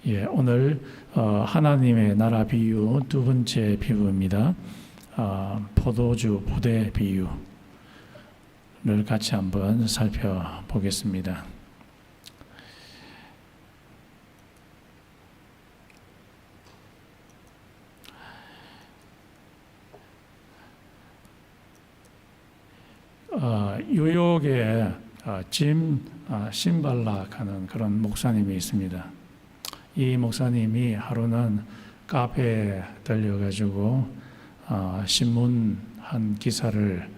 오늘 하나님의 나라 비유 두 번째 비유입니다. 포도주 부대 비유를 같이 한번 살펴보겠습니다. 뉴욕에 짐 신발락 하는 그런 목사님이 있습니다. 이 목사님이 하루는 카페에 들려가지고 신문 한 기사를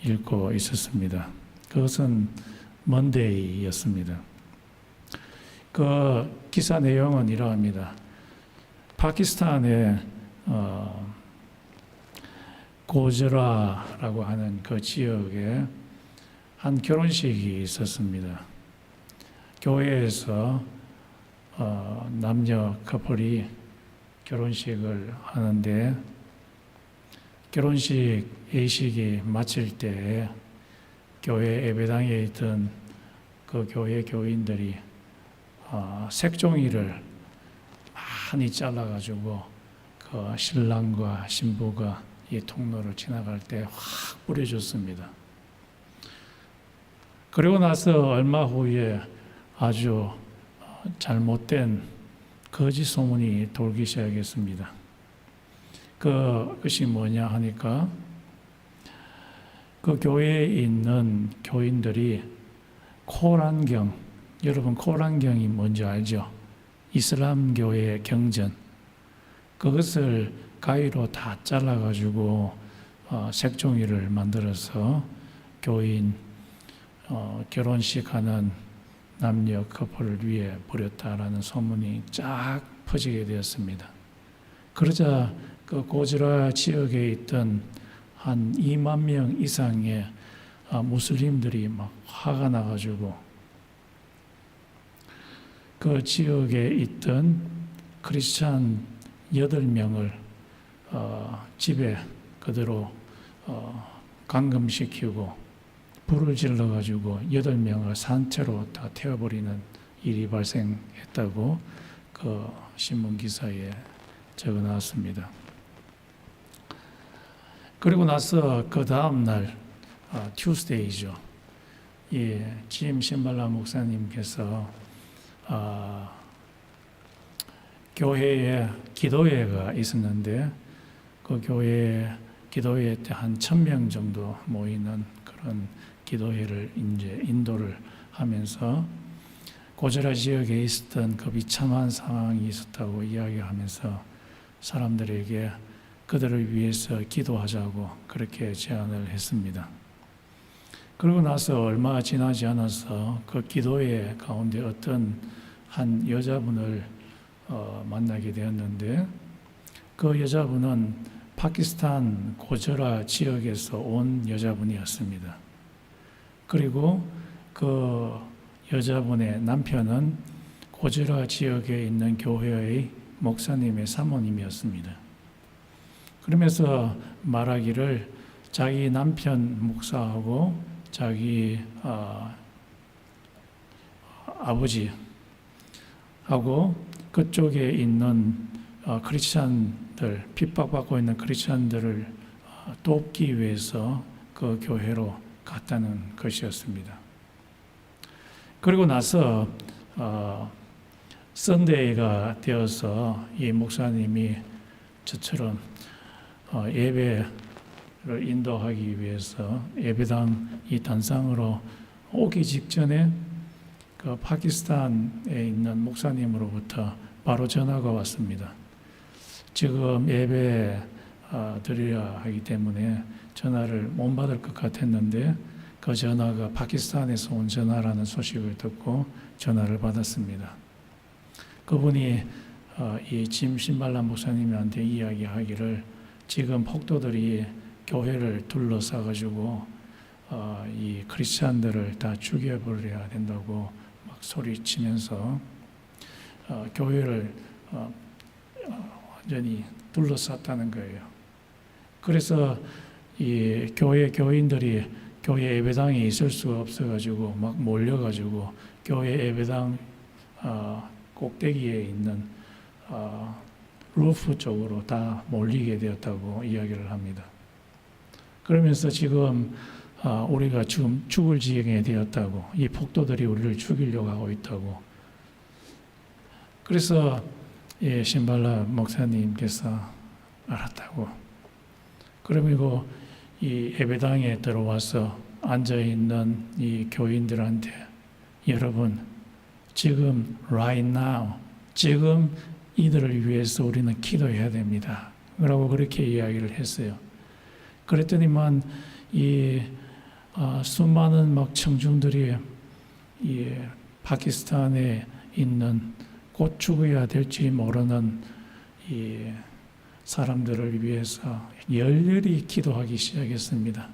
읽고 있었습니다. 그것은 먼데이였습니다. 그 기사 내용은 이러합니다. 파키스탄의 고즈라라고 하는 그 지역에 한 결혼식이 있었습니다. 교회에서 남녀 커플이 결혼식을 하는데 결혼식 예식이 마칠 때 교회 예배당에 있던 그 교회 교인들이 색종이를 많이 잘라가지고 그 신랑과 신부가 이 통로를 지나갈 때 확 뿌려줬습니다. 그리고 나서 얼마 후에 아주 잘못된 거짓 소문이 돌기 시작했습니다. 그것이 뭐냐 하니까 그 교회에 있는 교인들이 코란경, 여러분 코란경이 뭔지 알죠? 이슬람 교회의 경전, 그것을 가위로 다 잘라가지고 색종이를 만들어서 교인 결혼식 하는 남녀 커플을 위해 뿌렸다라는 소문이 쫙 퍼지게 되었습니다. 그러자 그 고즈라 지역에 있던 한 2만 명 이상의 무슬림들이 막 화가 나가지고 그 지역에 있던 크리스찬 8명을 집에 그대로 감금시키고 불을 질러가지고 8명을 산채로 다 태워버리는 일이 발생했다고 그 신문 기사에 적어 나왔습니다. 그리고 나서 그 다음 날 튜스데이죠. 짐 신발라 목사님께서 교회에 기도회가 있었는데 그 교회 기도회 때 한 1,000명 정도 모이는 그런 기도회를 이제 인도를 하면서 고즈라 지역에 있었던 그 비참한 상황이 있었다고 이야기하면서 사람들에게 그들을 위해서 기도하자고 그렇게 제안을 했습니다. 그러고 나서 얼마 지나지 않아서 그 기도회 가운데 어떤 한 여자분을 만나게 되었는데 그 여자분은 파키스탄 고즈라 지역에서 온 여자분이었습니다. 그리고 그 여자분의 남편은 고즈라 지역에 있는 교회의 목사님의 사모님이었습니다. 그러면서 말하기를 자기 남편 목사하고 자기 아버지하고 그쪽에 있는 크리스찬들, 핍박받고 있는 크리스찬들을 돕기 위해서 그 교회로 갔다는 것이었습니다. 그리고 나서 선데이가 되어서 이 목사님이 저처럼 예배를 인도하기 위해서 예배당 이 단상으로 오기 직전에 그 파키스탄에 있는 목사님으로부터 바로 전화가 왔습니다. 지금 예배 드려야 하기 때문에 전화를 못 받을 것 같았는데 그 전화가 파키스탄에서 온 전화라는 소식을 듣고 전화를 받았습니다. 그분이 이 짐 신발람 목사님한테 이야기하기를 지금 폭도들이 교회를 둘러싸가지고 이 크리스찬들을 다 죽여버려야 된다고 막 소리치면서 교회를 완전히 둘러쌌다는 거예요. 그래서 이 교회 교인들이 교회 예배당에 있을 수가 없어가지고 막 몰려가지고 교회 예배당 꼭대기에 있는 루프 쪽으로 다 몰리게 되었다고 이야기를 합니다. 그러면서 지금 우리가 지금 죽을 지경에 되었다고, 이 폭도들이 우리를 죽이려고 하고 있다고. 그래서 신발라 목사님께서 알았다고. 그리고 이 예배당에 들어와서 앉아있는 이 교인들한테 여러분 지금 right now 지금 이들을 위해서 우리는 기도해야 됩니다. 라고 그렇게 이야기를 했어요. 그랬더니만 이 수많은 막 청중들이 이 파키스탄에 있는 곧 죽어야 될지 모르는 이 사람들을 위해서 열렬히 기도하기 시작했습니다.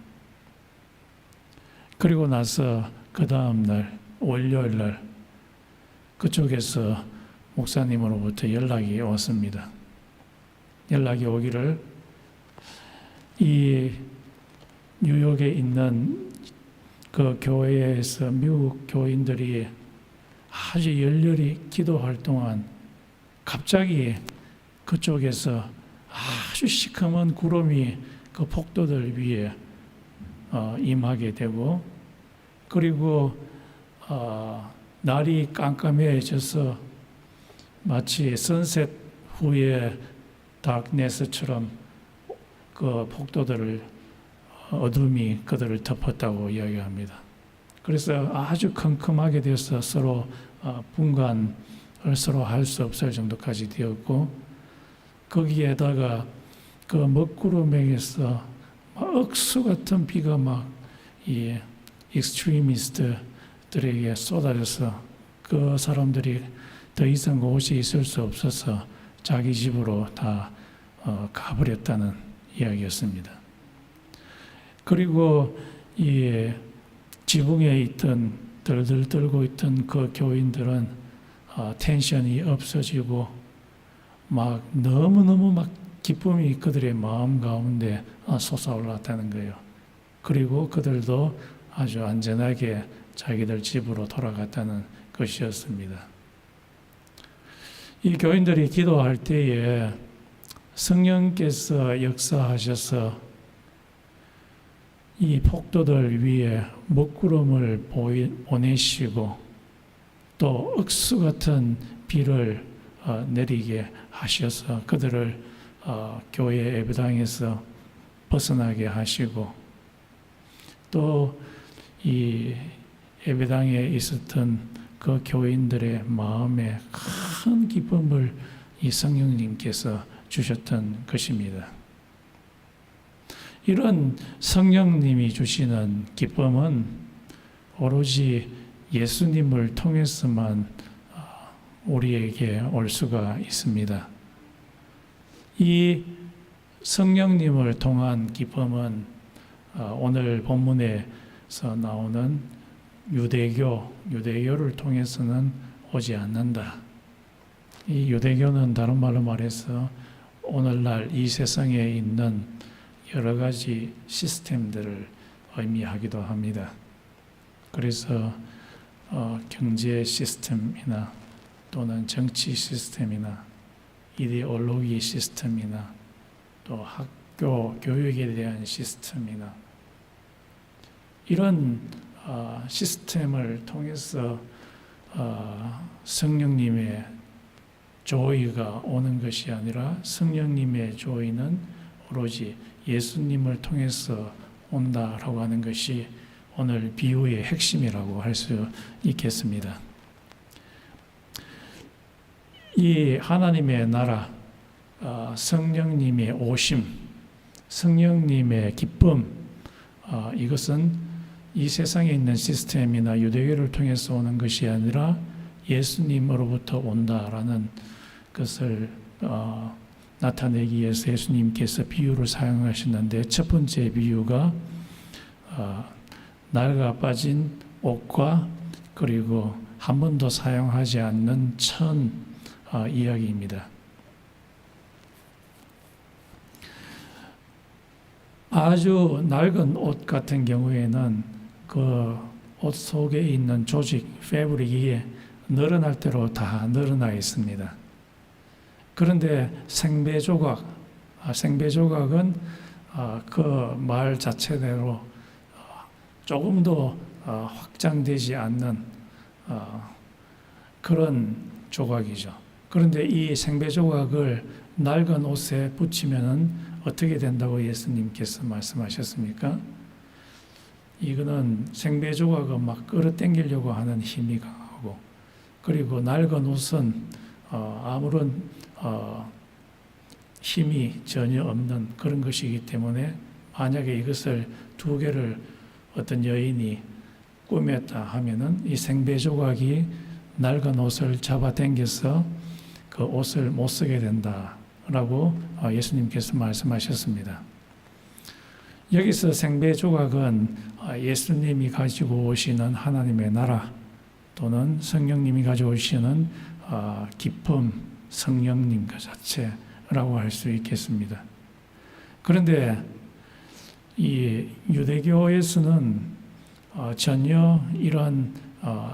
그리고 나서 그 다음 날 월요일 날 그쪽에서 목사님으로부터 연락이 왔습니다. 연락이 오기를 이 뉴욕에 있는 그 교회에서 미국 교인들이 아주 열렬히 기도할 동안 갑자기 그쪽에서 아주 시커먼 구름이 그 폭도들 위에 임하게 되고, 그리고 날이 깜깜해져서 마치 선셋 후에 다크네스처럼 그 폭도들을 어둠이 그들을 덮었다고 이야기합니다. 그래서 아주 컴컴하게 돼서 서로 분간을 서로 할 수 없을 정도까지 되었고, 거기에다가 그 먹구름에서 억수 같은 비가 막 이 익스트리미스트들에게 쏟아져서 그 사람들이 더 이상 그곳에 있을 수 없어서 자기 집으로 다 가버렸다는 이야기였습니다. 그리고 이 지붕에 있던 들들 떨고 있던 그 교인들은 텐션이 없어지고 막 너무너무 막 기쁨이 그들의 마음 가운데 솟아올랐다는 거예요. 그리고 그들도 아주 안전하게 자기들 집으로 돌아갔다는 것이었습니다. 이 교인들이 기도할 때에 성령께서 역사하셔서 이 폭도들 위에 먹구름을 보내시고 또 억수 같은 비를 내리게 하셔서 그들을 교회 예배당에서 벗어나게 하시고, 또 이 예배당에 있었던 그 교인들의 마음에 큰 기쁨을 이 성령님께서 주셨던 것입니다. 이런 성령님이 주시는 기쁨은 오로지 예수님을 통해서만 우리에게 올 수가 있습니다. 이 성령님을 통한 기쁨은 오늘 본문에서 나오는 유대교를 통해서는 오지 않는다. 이 유대교는 다른 말로 말해서 오늘날 이 세상에 있는 여러 가지 시스템들을 의미하기도 합니다. 그래서 경제 시스템이나 또는 정치 시스템이나 이데올로기 시스템이나 또 학교 교육에 대한 시스템이나 이런 시스템을 통해서 성령님의 조의가 오는 것이 아니라 성령님의 조의는 오로지 예수님을 통해서 온다라고 하는 것이 오늘 비유의 핵심이라고 할 수 있겠습니다. 이 하나님의 나라, 성령님의 오심, 성령님의 기쁨, 이것은 이 세상에 있는 시스템이나 유대교를 통해서 오는 것이 아니라 예수님으로부터 온다라는 것을 나타내기 위해서 예수님께서 비유를 사용하셨는데, 첫 번째 비유가 낡아 빠진 옷과 그리고 한 번도 사용하지 않는 천 이야기입니다. 아주 낡은 옷 같은 경우에는 그 옷 속에 있는 조직, 패브릭이 늘어날 대로 다 늘어나 있습니다. 그런데 생배조각은 그 말 자체대로 조금도 확장되지 않는 그런 조각이죠. 그런데 이 생배조각을 낡은 옷에 붙이면은 어떻게 된다고 예수님께서 말씀하셨습니까? 이거는 생배조각을 막 끌어당기려고 하는 힘이 강하고, 그리고 낡은 옷은 아무런 힘이 전혀 없는 그런 것이기 때문에, 만약에 이것을 두 개를 어떤 여인이 꾸몄다 하면은 이 생배조각이 낡은 옷을 잡아당겨서 그 옷을 못 쓰게 된다라고 예수님께서 말씀하셨습니다. 여기서 생배조각은 예수님이 가지고 오시는 하나님의 나라, 또는 성령님이 가지고 오시는 기쁨, 성령님 그 자체라고 할 수 있겠습니다. 그런데 이 유대교에서는 전혀 이런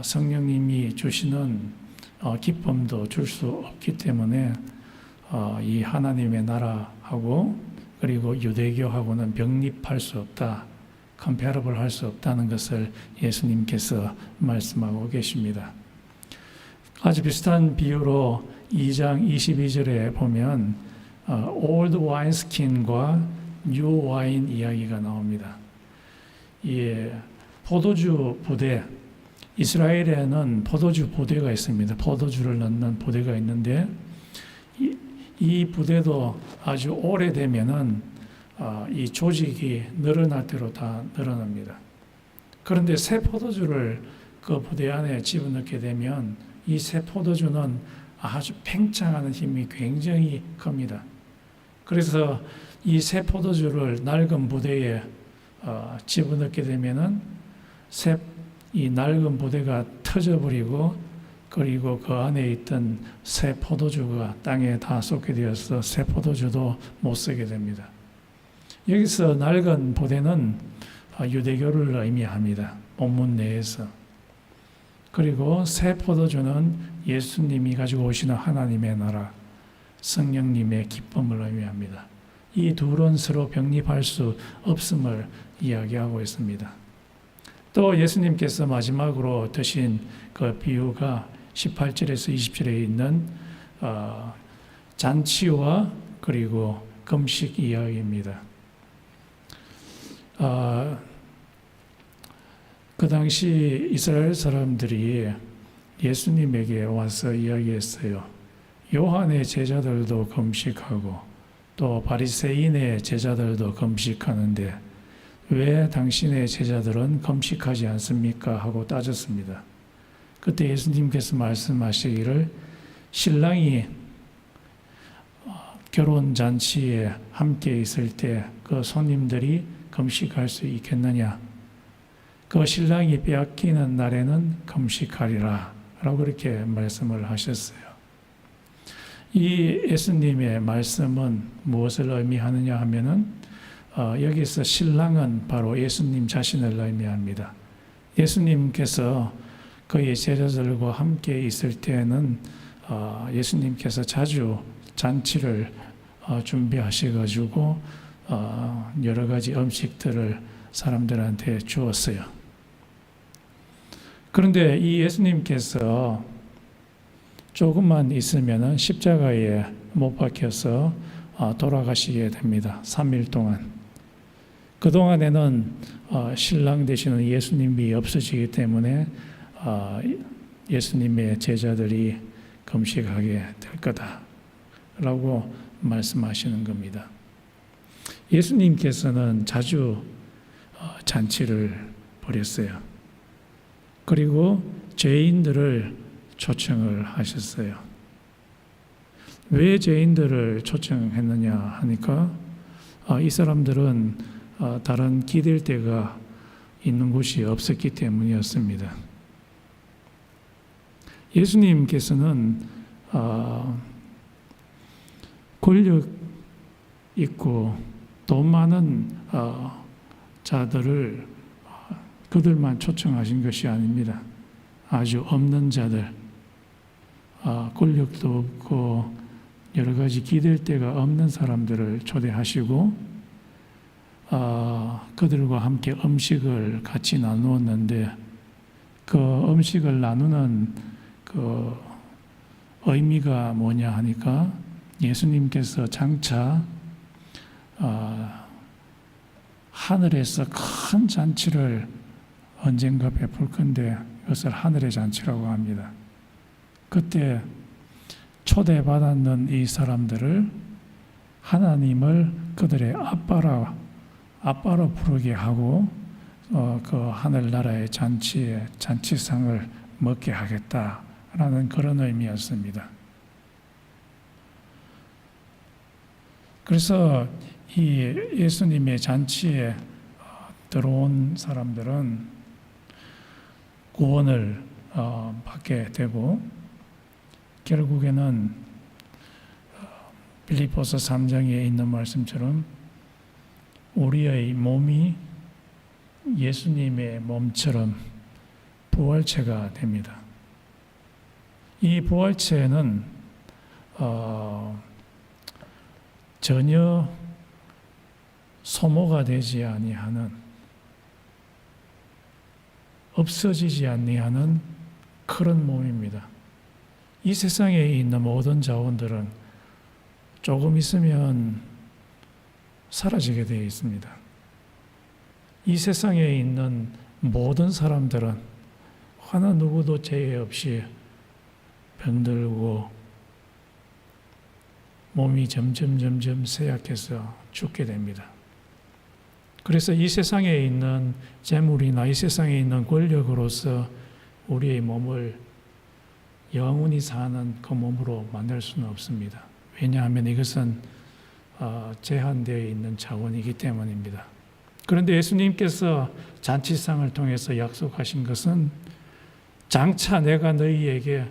성령님이 주시는 기쁨도 줄 수 없기 때문에 이 하나님의 나라하고 그리고 유대교하고는 병립할 수 없다, 컴패러블 할 수 없다는 것을 예수님께서 말씀하고 계십니다. 아주 비슷한 비유로 2장 22절에 보면 old wineskin과 new wine 이야기가 나옵니다. 포도주 부대, 이스라엘에는 포도주 부대가 있습니다. 포도주를 넣는 부대가 있는데 이 부대도 아주 오래되면은 이 조직이 늘어날 대로 다 늘어납니다. 그런데 새 포도주를 그 부대 안에 집어넣게 되면 이 새 포도주는 아주 팽창하는 힘이 굉장히 큽니다. 그래서 이 새 포도주를 낡은 부대에 집어넣게 되면은 이 낡은 부대가 터져버리고, 그리고 그 안에 있던 새 포도주가 땅에 다 쏟게 되어서 새 포도주도 못 쓰게 됩니다. 여기서 낡은 부대는 유대교를 의미합니다. 본문 내에서. 그리고 새 포도주는 예수님이 가지고 오시는 하나님의 나라, 성령님의 기쁨을 의미합니다. 이 둘은 서로 병립할 수 없음을 이야기하고 있습니다. 또 예수님께서 마지막으로 드신 그 비유가 18절에서 20절에 있는 잔치와 그리고 금식 이야기입니다. 그 당시 이스라엘 사람들이 예수님에게 와서 이야기했어요. 요한의 제자들도 금식하고 또 바리새인의 제자들도 금식하는데 왜 당신의 제자들은 금식하지 않습니까? 하고 따졌습니다. 그때 예수님께서 말씀하시기를, 신랑이 결혼 잔치에 함께 있을 때 그 손님들이 금식할 수 있겠느냐? 그 신랑이 빼앗기는 날에는 금식하리라 라고 그렇게 말씀을 하셨어요. 이 예수님의 말씀은 무엇을 의미하느냐 하면은 여기서 신랑은 바로 예수님 자신을 의미합니다. 예수님께서 그의 제자들과 함께 있을 때에는 예수님께서 자주 잔치를 준비하셔가지고 여러 가지 음식들을 사람들한테 주었어요. 그런데 이 예수님께서 조금만 있으면 십자가에 못 박혀서 돌아가시게 됩니다. 3일 동안. 그동안에는 신랑 되시는 예수님이 없어지기 때문에 예수님의 제자들이 금식하게 될 거다라고 말씀하시는 겁니다. 예수님께서는 자주 잔치를 벌였어요. 그리고 죄인들을 초청을 하셨어요. 왜 죄인들을 초청했느냐 하니까 이 사람들은 다른 기댈 데가 있는 곳이 없었기 때문이었습니다. 예수님께서는 권력 있고 돈 많은 자들을 그들만 초청하신 것이 아닙니다. 아주 없는 자들, 권력도 없고 여러 가지 기댈 데가 없는 사람들을 초대하시고 그들과 함께 음식을 같이 나누었는데 그 음식을 나누는 그 의미가 뭐냐 하니까 예수님께서 장차 하늘에서 큰 잔치를 언젠가 베풀 건데 이것을 하늘의 잔치라고 합니다. 그때 초대받았는 이 사람들을 하나님을 그들의 아빠로 부르게 하고 그 하늘나라의 잔치에 잔치상을 먹게 하겠다라는 그런 의미였습니다. 그래서 이 예수님의 잔치에 들어온 사람들은 구원을 받게 되고 결국에는 빌립보서 3장에 있는 말씀처럼 우리의 몸이 예수님의 몸처럼 부활체가 됩니다. 이 부활체는 전혀 소모가 되지 아니하는, 없어지지 아니하는 그런 몸입니다. 이 세상에 있는 모든 자원들은 조금 있으면 사라지게 되어 있습니다. 이 세상에 있는 모든 사람들은 하나 누구도 제외 없이 병들고 몸이 점점 쇠약해서 죽게 됩니다. 그래서 이 세상에 있는 재물이나 이 세상에 있는 권력으로서 우리의 몸을 영원히 사는 그 몸으로 만들 수는 없습니다. 왜냐하면 이것은 제한되어 있는 자원이기 때문입니다. 그런데 예수님께서 잔치상을 통해서 약속하신 것은 장차 내가 너희에게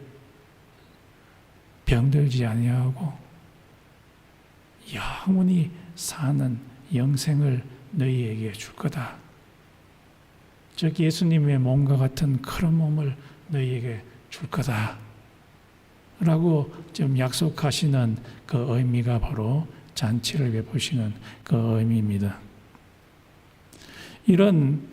병들지 아니하고 영원히 사는 영생을 너희에게 줄 거다. 즉 예수님의 몸과 같은 그런 몸을 너희에게 줄 거다. 라고 좀 약속하시는 그 의미가 바로 잔치를 베푸시는 그 의미입니다. 이런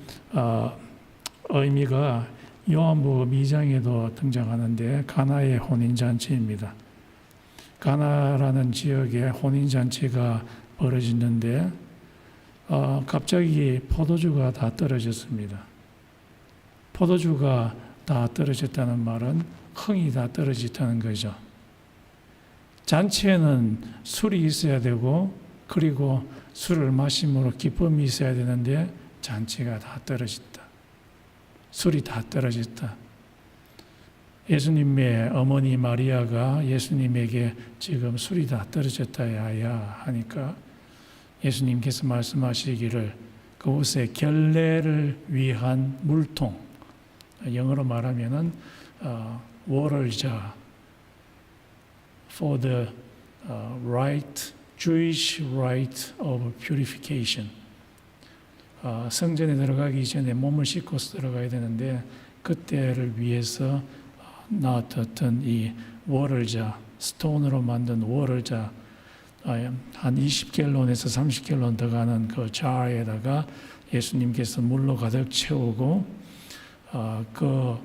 의미가 요한복음 2장에도 등장하는데 가나의 혼인잔치입니다. 가나라는 지역에 혼인잔치가 벌어지는데 갑자기 포도주가 다 떨어졌습니다. 포도주가 다 떨어졌다는 말은 흥이 다 떨어졌다는 거죠. 잔치에는 술이 있어야 되고 그리고 술을 마심으로 기쁨이 있어야 되는데 잔치가 다 떨어졌다. 술이 다 떨어졌다. 예수님의 어머니 마리아가 예수님에게 지금 술이 다 떨어졌다야 하니까 예수님께서 말씀하시기를 그곳에 결례를 위한 물통, 영어로 말하면은 water jar for the Jewish rite of purification. 성전에 들어가기 전에 몸을 씻고서 들어가야 되는데 그때를 위해서 놔뒀던 이 water jar, 스톤으로 만든 water jar, 한 20갤론에서 30갤론 더 가는 그 자에다가 예수님께서 물로 가득 채우고 그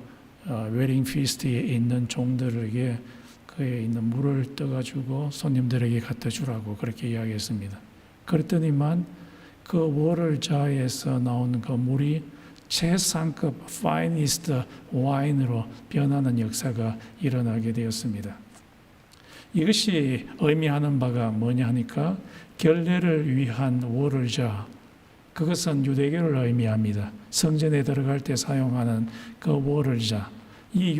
웨딩 피스트에 있는 종들에게 그에 있는 물을 떠가지고 손님들에게 갖다 주라고 그렇게 이야기했습니다. 그랬더니만 그 워터 자에서 나온 그 물이 최상급 finest 와인으로 변하는 역사가 일어나게 되었습니다. 이것이 의미하는 바가 뭐냐 하니까 결례를 위한 워터 자, 그것은 유대교를 의미합니다. 성전에 들어갈 때 사용하는 그 워터 자, 이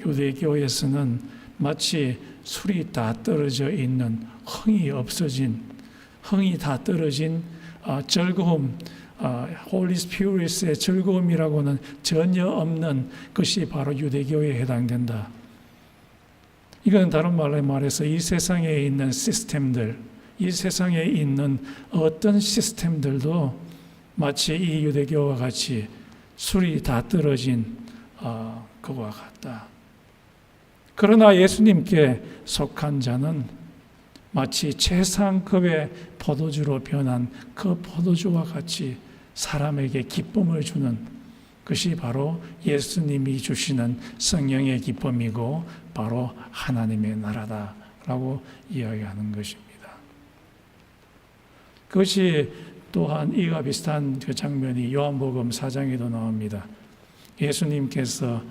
유대교에서는 마치 술이 다 떨어져 있는 흥이 다 떨어진 즐거움, 홀리 스피릿의 즐거움이라고는 전혀 없는 것이 바로 유대교에 해당된다. 이건 다른 말로 말해서 이 세상에 있는 시스템들, 이 세상에 있는 어떤 시스템들도 마치 이 유대교와 같이 술이 다 떨어진 그와 같다. 그러나 예수님께 속한 자는 마치 최상급의 포도주로 변한 그 포도주와 같이 사람에게 기쁨을 주는 것이 바로 예수님이 주시는 성령의 기쁨이고 바로 하나님의 나라다라고 이야기하는 것입니다. 그것이 또한 이와 비슷한 그 장면이 요한복음 4장에도 나옵니다. 예수님께서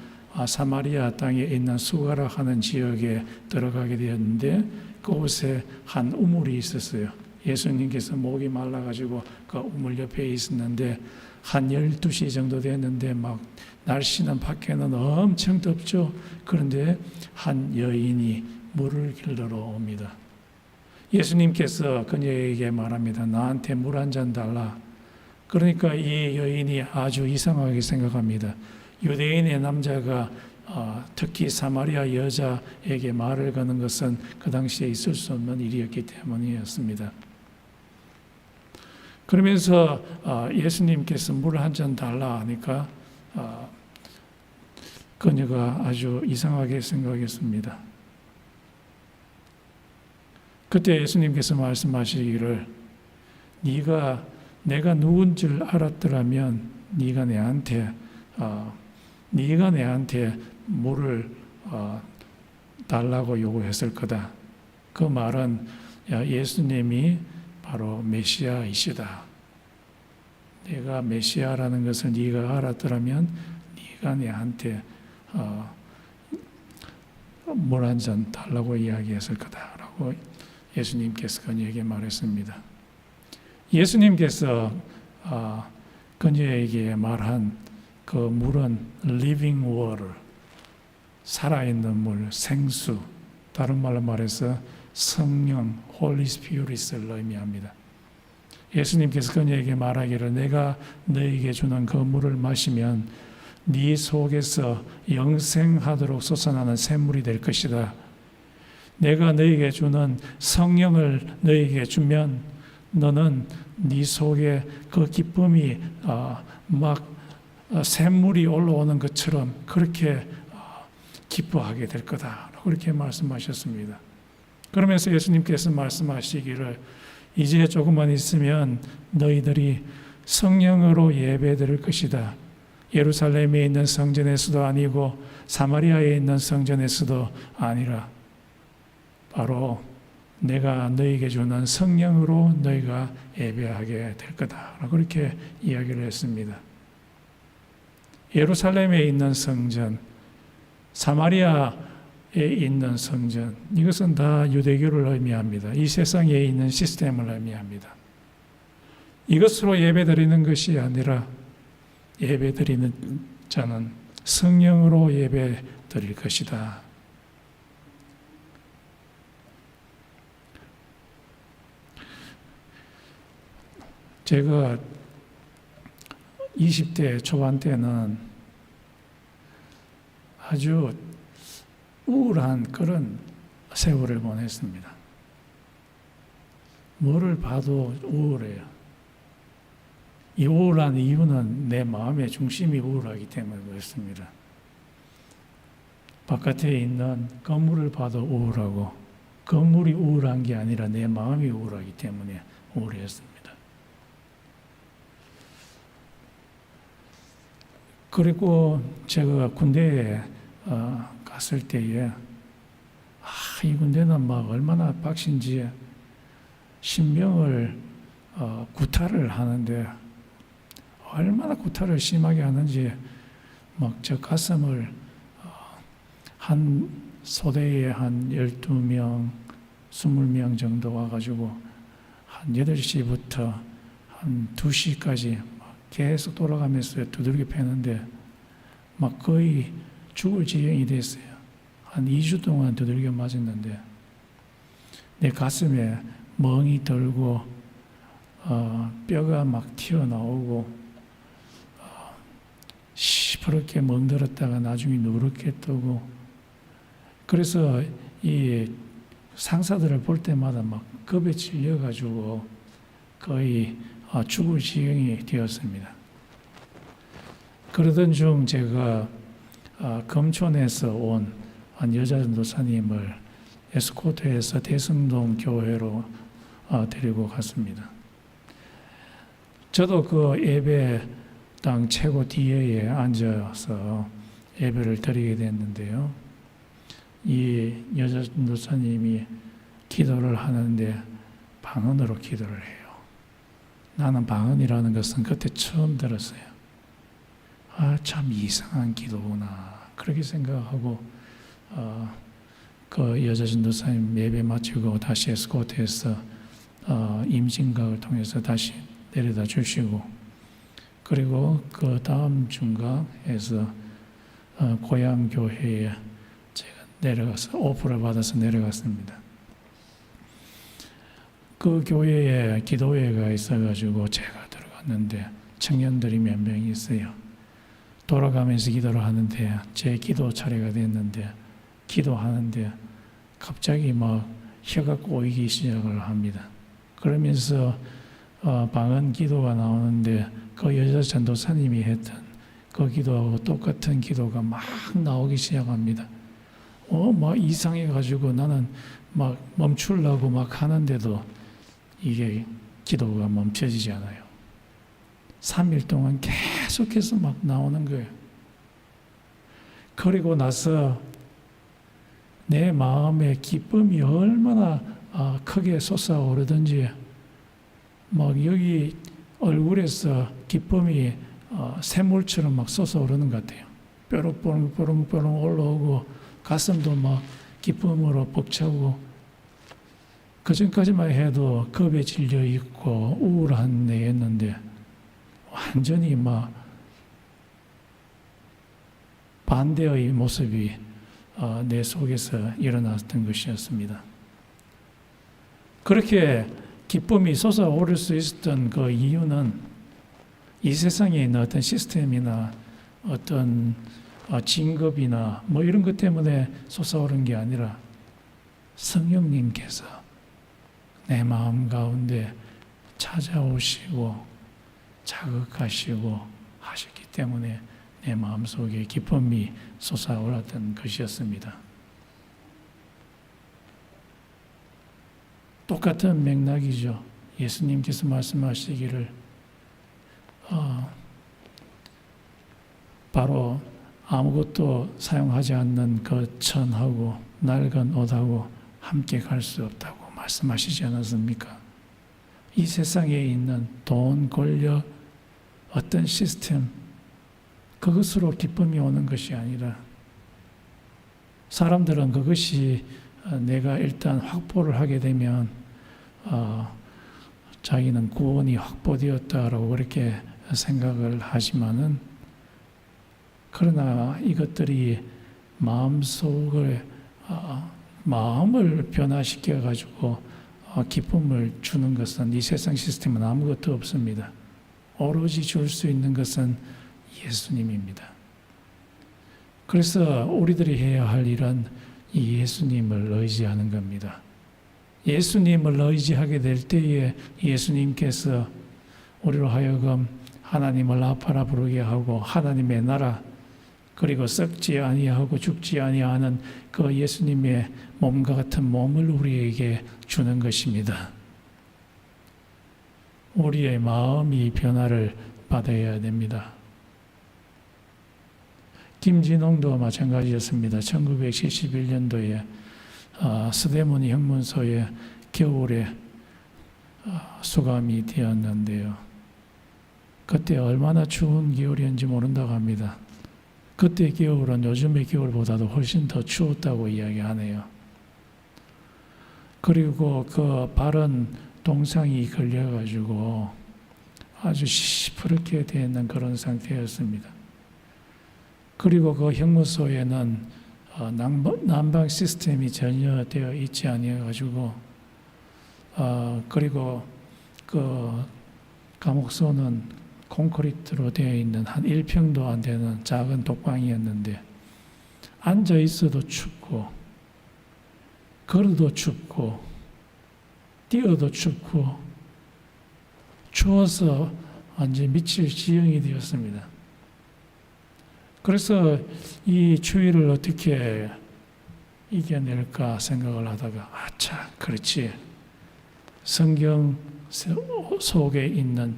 사마리아 땅에 있는 수가락 하는 지역에 들어가게 되었는데 그곳에 한 우물이 있었어요. 예수님께서 목이 말라가지고 그 우물 옆에 있었는데 한 12시 정도 됐는데 막 날씨는 밖에는 엄청 덥죠. 그런데 한 여인이 물을 길러러 옵니다. 예수님께서 그녀에게 말합니다. 나한테 물 한 잔 달라. 그러니까 이 여인이 아주 이상하게 생각합니다. 유대인의 남자가 특히 사마리아 여자에게 말을 거는 것은 그 당시에 있을 수 없는 일이었기 때문이었습니다. 그러면서 예수님께서 물 한 잔 달라 하니까 그녀가 아주 이상하게 생각했습니다. 그때 예수님께서 말씀하시기를 내가 누군 줄 알았더라면 네가 내한테 물을 달라고 요구했을 거다. 그 말은 예수님이 바로 메시아이시다. 내가 메시아라는 것을 네가 알았더라면 네가 내한테 물 한 잔 달라고 이야기했을 거다라고 예수님께서 그녀에게 말했습니다. 예수님께서 그녀에게 말한 그 물은 living water, 살아있는 물, 생수, 다른 말로 말해서 성령, Holy Spirit을 의미합니다. 예수님께서 그녀에게 말하기를 내가 너에게 주는 그 물을 마시면 네 속에서 영생하도록 솟아나는 샘물이 될 것이다. 내가 너에게 주는 성령을 너에게 주면 너는 네 속에 그 기쁨이 막 샘물이 올라오는 것처럼 그렇게 기뻐하게 될 거다. 그렇게 말씀하셨습니다. 그러면서 예수님께서 말씀하시기를 이제 조금만 있으면 너희들이 성령으로 예배드릴 것이다. 예루살렘에 있는 성전에서도 아니고 사마리아에 있는 성전에서도 아니라 바로 내가 너희에게 주는 성령으로 너희가 예배하게 될 거다. 그렇게 이야기를 했습니다. 예루살렘에 있는 성전, 사마리아에 있는 성전, 이것은 다 유대교를 의미합니다. 이 세상에 있는 시스템을 의미합니다. 이것으로 예배드리는 것이 아니라 예배드리는 자는 성령으로 예배드릴 것이다. 제가 20대 초반 때는 아주 우울한 그런 세월을 보냈습니다. 뭐를 봐도 우울해요. 이 우울한 이유는 내 마음의 중심이 우울하기 때문에 그렇습니다. 바깥에 있는 건물을 봐도 우울하고 건물이 우울한 게 아니라 내 마음이 우울하기 때문에 우울했습니다. 그리고 제가 군대에 갔을 때에 이 군대는 막 얼마나 빡신지 신병을 구타를 하는데 얼마나 구타를 심하게 하는지 막 저 가슴을 한 소대에 한 12명, 20명 정도 와가지고 한 8시부터 한 2시까지 계속 돌아가면서 두들겨 패는데 막 거의 죽을 지경이 됐어요. 한 2주 동안 두들겨 맞았는데 내 가슴에 멍이 들고 뼈가 막 튀어나오고 시퍼렇게 멍들었다가 나중에 누렇게 뜨고 그래서 이 상사들을 볼 때마다 막 겁에 질려가지고 거의 죽을 지경이 되었습니다. 그러던 중 제가 금촌에서 온 한 여자 전도사님을 에스코트해서 대승동 교회로 데리고 갔습니다. 저도 그 예배당 최고 뒤에 앉아서 예배를 드리게 됐는데요. 이 여자 전도사님이 기도를 하는데 방언으로 기도를 해요. 나는 방언이라는 것은 그때 처음 들었어요. 참 이상한 기도구나. 그렇게 생각하고 그 여자 전도사님 예배 마치고 다시 에스코트에서 임진각을 통해서 다시 내려다 주시고, 그리고 그 다음 중각에서 고향 교회에 제가 내려가서 오프를 받아서 내려갔습니다. 그 교회에 기도회가 있어가지고 제가 들어갔는데 청년들이 몇 명이 있어요. 돌아가면서 기도를 하는데 제 기도 차례가 됐는데 기도하는데 갑자기 막 혀가 꼬이기 시작을 합니다. 그러면서 방언 기도가 나오는데 그 여자 전도사님이 했던 그 기도하고 똑같은 기도가 막 나오기 시작합니다. 막 이상해가지고 나는 막 멈추려고 막 하는데도 이게 기도가 멈춰지지 않아요. 3일 동안 계속해서 막 나오는 거예요. 그리고 나서 내 마음의 기쁨이 얼마나 크게 솟아오르든지 막 여기 얼굴에서 기쁨이 샘물처럼 막 솟아오르는 것 같아요. 뾰롱뾰롱 올라오고 가슴도 막 기쁨으로 벅차고, 그 전까지만 해도 겁에 질려 있고 우울한 내였는데 완전히 막 반대의 모습이 내 속에서 일어났던 것이었습니다. 그렇게 기쁨이 솟아오를 수 있었던 그 이유는 이 세상에 있는 어떤 시스템이나 어떤 진급이나 뭐 이런 것 때문에 솟아오른 게 아니라 성령님께서 내 마음 가운데 찾아오시고 자극하시고 하셨기 때문에 내 마음속에 기쁨이 솟아올랐던 것이었습니다. 똑같은 맥락이죠. 예수님께서 말씀하시기를 바로 아무것도 사용하지 않는 그 천하고 낡은 옷하고 함께 갈 수 없다고 말씀하시지 않았습니까? 이 세상에 있는 돈, 권력, 어떤 시스템, 그것으로 기쁨이 오는 것이 아니라 사람들은 그것이 내가 일단 확보를 하게 되면 자기는 구원이 확보되었다라고 그렇게 생각을 하지만은, 그러나 이것들이 마음을 변화시켜 가지고 기쁨을 주는 것은 이 세상 시스템은 아무것도 없습니다. 오로지 줄 수 있는 것은 예수님입니다. 그래서 우리들이 해야 할 일은 이 예수님을 의지하는 겁니다. 예수님을 의지하게 될 때에 예수님께서 우리로 하여금 하나님을 아파라 부르게 하고 하나님의 나라, 그리고 썩지 아니하고 죽지 아니하는 그 예수님의 몸과 같은 몸을 우리에게 주는 것입니다. 우리의 마음이 변화를 받아야 됩니다. 김진홍도 마찬가지였습니다. 1971년도에 스데모니 형문소에 겨울에 수감이 되었는데요. 그때 얼마나 추운 겨울이었는지 모른다고 합니다. 그때 겨울은 요즘의 겨울보다도 훨씬 더 추웠다고 이야기하네요. 그리고 그 발은 동상이 걸려가지고 아주 시퍼렇게 되어 있는 그런 상태였습니다. 그리고 그 형무소에는 난방 시스템이 전혀 되어 있지 아니어가지고 그리고 그 감옥소는 콘크리트로 되어 있는 한 1평도 안 되는 작은 독방이었는데 앉아 있어도 춥고 걸어도 춥고 뛰어도 춥고 추워서 완전히 미칠 지경이 되었습니다. 그래서 이 추위를 어떻게 이겨낼까 생각을 하다가 아차, 그렇지. 성경 속에 있는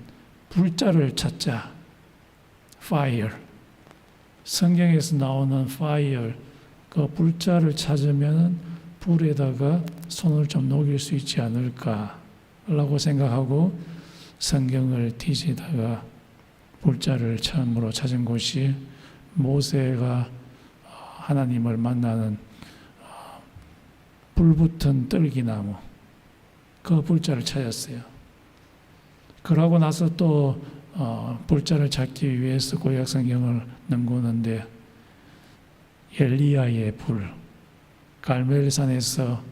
불자를 찾자. fire. 성경에서 나오는 fire. 그 불자를 찾으면 불에다가 손을 좀 녹일 수 있지 않을까라고 생각하고 성경을 뒤지다가 불자를 처음으로 찾은 곳이 모세가 하나님을 만나는 불붙은 떨기나무, 그 불자를 찾았어요. 그러고 나서 또 불자를 찾기 위해서 구약 성경을 넘고는데 엘리야의 불, 갈멜산에서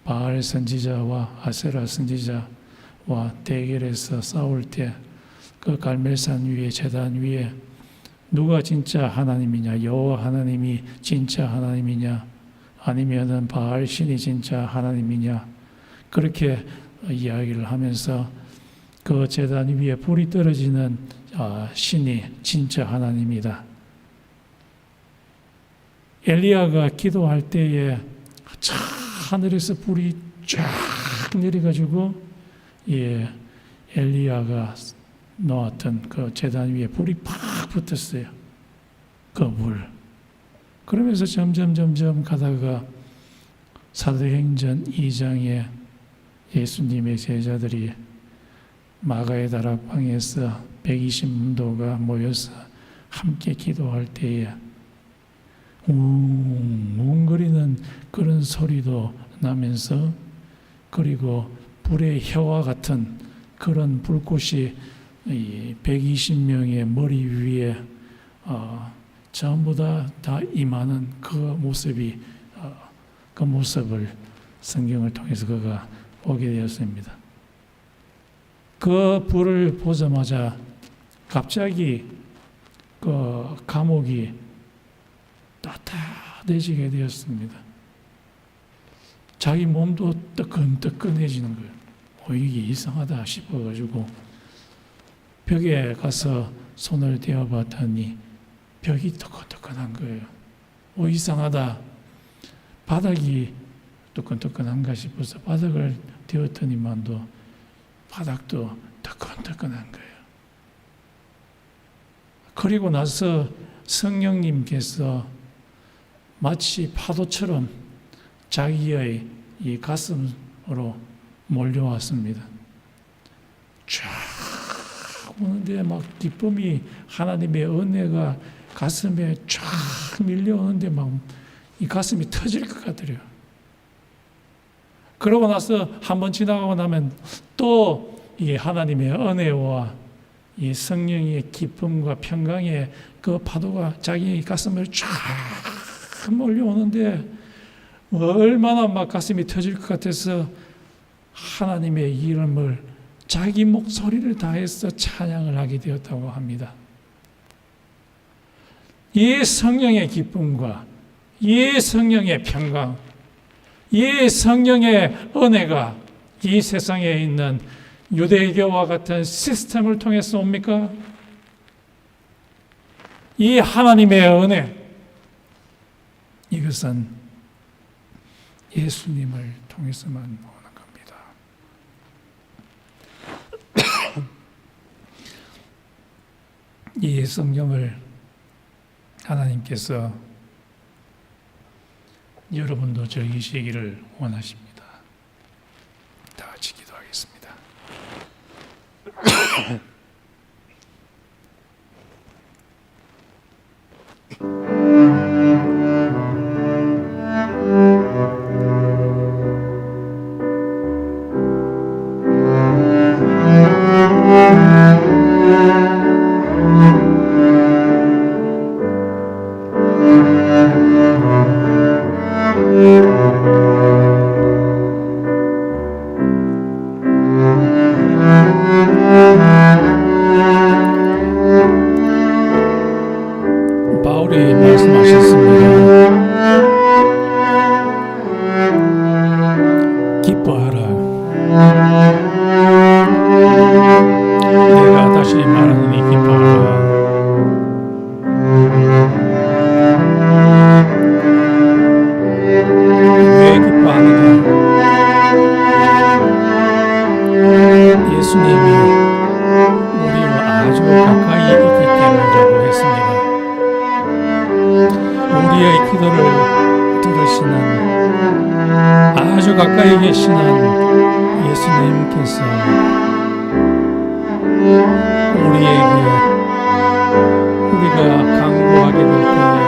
바알 선지자와 아세라 선지자와 대결해서 싸울 때 그 갈멜산 위에, 제단 위에 누가 진짜 하나님이냐, 여호와 하나님이 진짜 하나님이냐, 아니면은 바알 신이 진짜 하나님이냐, 그렇게 이야기를 하면서 그 제단 위에 불이 떨어지는 신이 진짜 하나님이다. 엘리야가 기도할 때에 하늘에서 불이 쫙 내려가지고 엘리야가 놓았던 그 제단 위에 불이 팍 붙었어요. 그 불. 그러면서 점점 가다가 사도행전 2장에 예수님의 제자들이 마가의 다락방에서 120문도가 모여서 함께 기도할 때에 웅웅거리는 그런 소리도 나면서, 그리고 불의 혀와 같은 그런 불꽃이 이 120명의 머리 위에 전부 다 임하는 그 모습이 그 모습을 성경을 통해서 그가 보게 되었습니다. 그 불을 보자마자 갑자기 그 감옥이 따뜻해지게 되었습니다. 자기 몸도 뜨끈뜨끈해지는 거예요. 이게 이상하다 싶어가지고 벽에 가서 손을 대어봤더니 벽이 뜨끈뜨끈한 거예요. 이상하다. 바닥이 뜨끈뜨끈한가 싶어서 바닥을 대었더니만도 바닥도 뜨끈뜨끈한 거예요. 그리고 나서 성령님께서 마치 파도처럼 자기의 이 가슴으로 몰려왔습니다. 쫙 오는데 막 기쁨이, 하나님의 은혜가 가슴에 쫙 밀려오는데 막 이 가슴이 터질 것 같더래요. 그러고 나서 한번 지나가고 나면 또 이 하나님의 은혜와 이 성령의 기쁨과 평강의 그 파도가 자기 가슴을 쫙 몰려오는데 얼마나 막 가슴이 터질 것 같아서 하나님의 이름을 자기 목소리를 다해서 찬양을 하게 되었다고 합니다. 이 성령의 기쁨과 이 성령의 평강, 이 성령의 은혜가 이 세상에 있는 유대교와 같은 시스템을 통해서 옵니까? 이 하나님의 은혜, 이것은 예수님을 통해서만 오는 겁니다. 이 성경을 하나님께서 여러분도 즐기시기를 원하십니다. 다 같이 기도하겠습니다. 바울이 말씀하셨습니다. 기뻐하라. 내가 다시 말하노니 기뻐하라. 가까이 계시는 예수님께서 우리에게 우리가 간구하게 될 때에